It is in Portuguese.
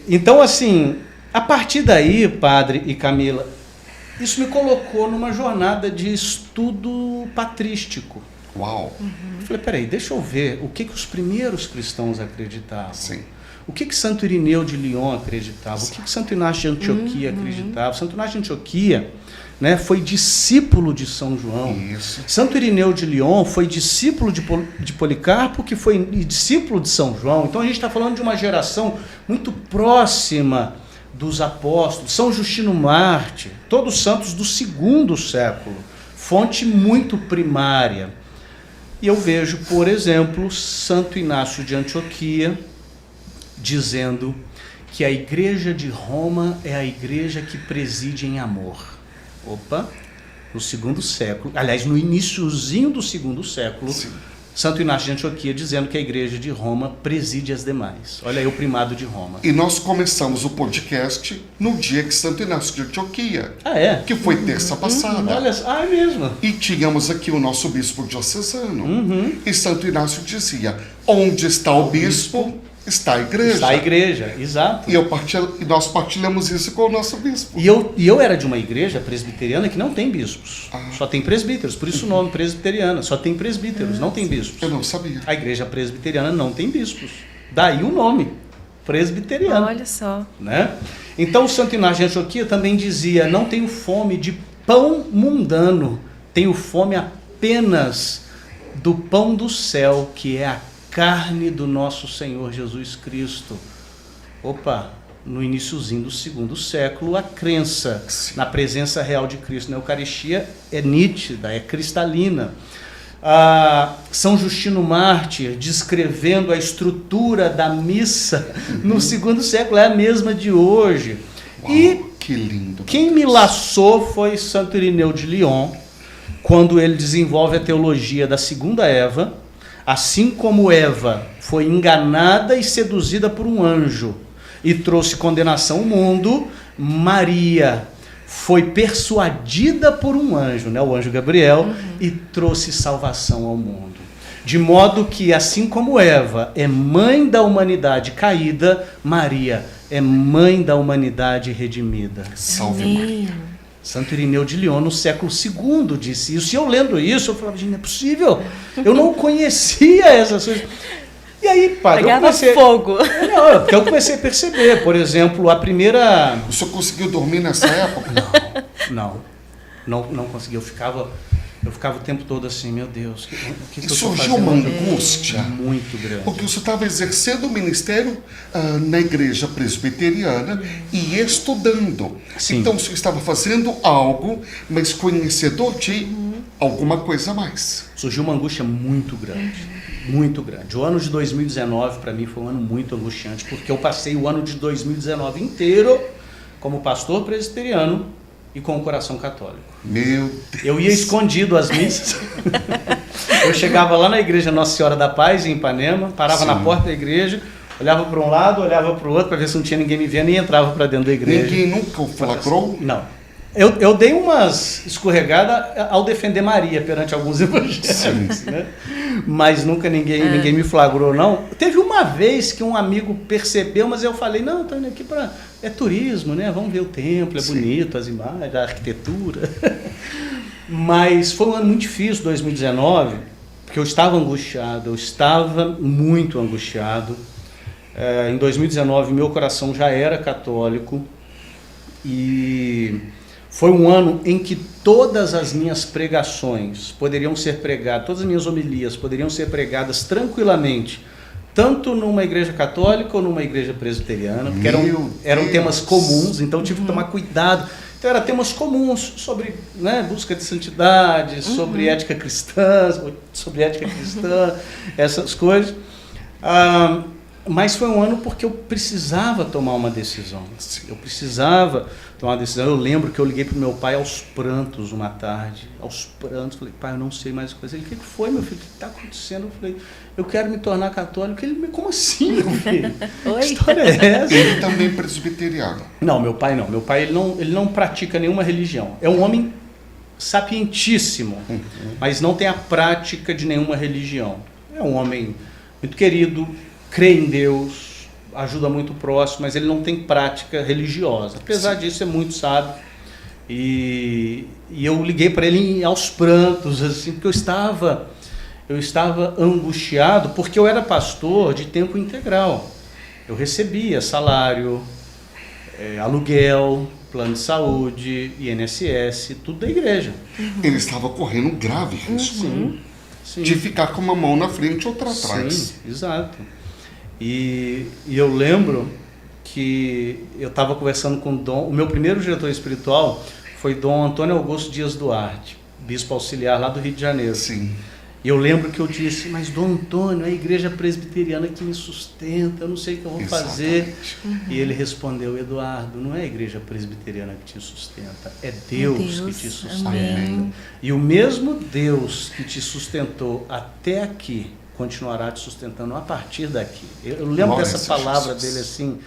Então, assim, a partir daí, padre e Camila, isso me colocou numa jornada de estudo patrístico. Uau! Eu falei, peraí, deixa eu ver o que os primeiros cristãos acreditavam. Sim. O que Santo Irineu de Lyon acreditava? O que Santo Inácio de Antioquia acreditava? Santo Inácio de Antioquia, né, foi discípulo de São João. Isso. Santo Irineu de Lyon foi discípulo de Policarpo, que foi discípulo de São João. Então a gente está falando de uma geração muito próxima dos apóstolos. São Justino Marte, todos santos do 2º século, fonte muito primária. E eu vejo, por exemplo, Santo Inácio de Antioquia dizendo que a Igreja de Roma é a igreja que preside em amor. Opa, no 2º século, aliás, no iniciozinho do 2º século, Sim. Santo Inácio de Antioquia dizendo que a Igreja de Roma preside as demais. Olha aí o primado de Roma. E nós começamos o podcast no dia que Santo Inácio de Antioquia, que foi terça passada. Olha, é mesmo. E tínhamos aqui o nosso bispo diocesano. E Santo Inácio dizia, onde está o bispo, está a igreja. Está a igreja, exato. E nós partilhamos isso com o nosso bispo. E eu era de uma igreja presbiteriana que não tem bispos, só tem presbíteros, por isso o nome presbiteriana, só tem presbíteros, não tem bispos. Eu não sabia. A igreja presbiteriana não tem bispos, daí o nome, presbiteriano. Olha só. Né? Então o Santo Inácio de Antioquia também dizia, não tenho fome de pão mundano, tenho fome apenas do pão do céu, que é a carne do nosso Senhor Jesus Cristo. Opa, no iniciozinho do 2º século, a crença na presença real de Cristo na Eucaristia é nítida, é cristalina. São Justino Mártir, descrevendo a estrutura da missa no 2º século, é a mesma de hoje. Uau, e que lindo. Quem me laçou foi Santo Irineu de Lyon, quando ele desenvolve a teologia da segunda Eva. Assim como Eva foi enganada e seduzida por um anjo e trouxe condenação ao mundo, Maria foi persuadida por um anjo, né, o anjo Gabriel, e trouxe salvação ao mundo. De modo que, assim como Eva é mãe da humanidade caída, Maria é mãe da humanidade redimida. Salve Maria. Santo Irineu de Lyon, no século II, disse isso. E eu lendo isso, eu falava, gente, não é possível. Eu não conhecia essas coisas. E aí, padre, pegava fogo. Não, porque eu comecei a perceber, por exemplo, a primeira... O senhor conseguiu dormir nessa época? Não consegui. Eu ficava o tempo todo assim, meu Deus, o que eu surgiu estou uma fazendo? angústia Muito grande. porque você estava exercendo o ministério na igreja presbiteriana e estudando. Sim. Então você estava fazendo algo, mas conhecedor de alguma coisa a mais. Surgiu uma angústia muito grande, muito grande. O ano de 2019 para mim foi um ano muito angustiante, porque eu passei o ano de 2019 inteiro como pastor presbiteriano e com o coração católico. Meu Deus. Eu ia escondido às missas. Eu chegava lá na igreja Nossa Senhora da Paz, em Ipanema, parava Sim. na porta da igreja, olhava para um lado, olhava para o outro, para ver se não tinha ninguém me vendo, e entrava para dentro da igreja. Ninguém nunca o flagrou? Não. Eu dei umas escorregadas ao defender Maria perante alguns evangélicos, né? Mas nunca ninguém me flagrou, não. Teve uma vez que um amigo percebeu, mas eu falei, não, estou indo aqui para... É turismo, né? Vamos ver o templo, é bonito, as imagens, a arquitetura. Mas foi um ano muito difícil, 2019, porque eu estava angustiado, eu estava muito angustiado. Em 2019, meu coração já era católico e... Foi um ano em que todas as minhas pregações poderiam ser pregadas, todas as minhas homilias poderiam ser pregadas tranquilamente, tanto numa igreja católica ou numa igreja presbiteriana, porque eram temas comuns, então tive que tomar cuidado. Então eram temas comuns sobre, né, busca de santidade, sobre ética cristã, essas coisas. Mas foi um ano porque eu precisava tomar uma decisão. Eu precisava tomar uma decisão. Eu lembro que eu liguei para o meu pai aos prantos uma tarde. Aos prantos. Falei, pai, eu não sei mais coisa. Ele, o que foi, meu filho? O que está acontecendo? Eu falei, eu quero me tornar católico. Ele, como assim, meu filho? Oi? Que história é essa? Ele também presbiteriano. Não, meu pai não. Meu pai ele não pratica nenhuma religião. É um homem sapientíssimo, mas não tem a prática de nenhuma religião. É um homem muito querido, crê em Deus, ajuda muito o próximo, mas ele não tem prática religiosa. Apesar disso, é muito sábio. E eu liguei para ele aos prantos, assim, porque eu estava angustiado, porque eu era pastor de tempo integral. Eu recebia salário, aluguel, plano de saúde, INSS, tudo da igreja. Ele estava correndo um grave risco Sim. de ficar com uma mão na frente e outra atrás. Sim, exato. E eu lembro que eu estava conversando com o meu primeiro diretor espiritual foi Dom Antônio Augusto Dias Duarte, bispo auxiliar lá do Rio de Janeiro. Sim. E eu lembro que eu disse, mas Dom Antônio, é a igreja presbiteriana que me sustenta, eu não sei o que eu vou fazer. E ele respondeu, Eduardo, não é a igreja presbiteriana que te sustenta, é Deus que te sustenta. Amém. E o mesmo Deus que te sustentou até aqui, continuará te sustentando a partir daqui. Eu lembro Glória dessa a palavra Jesus. dele assim,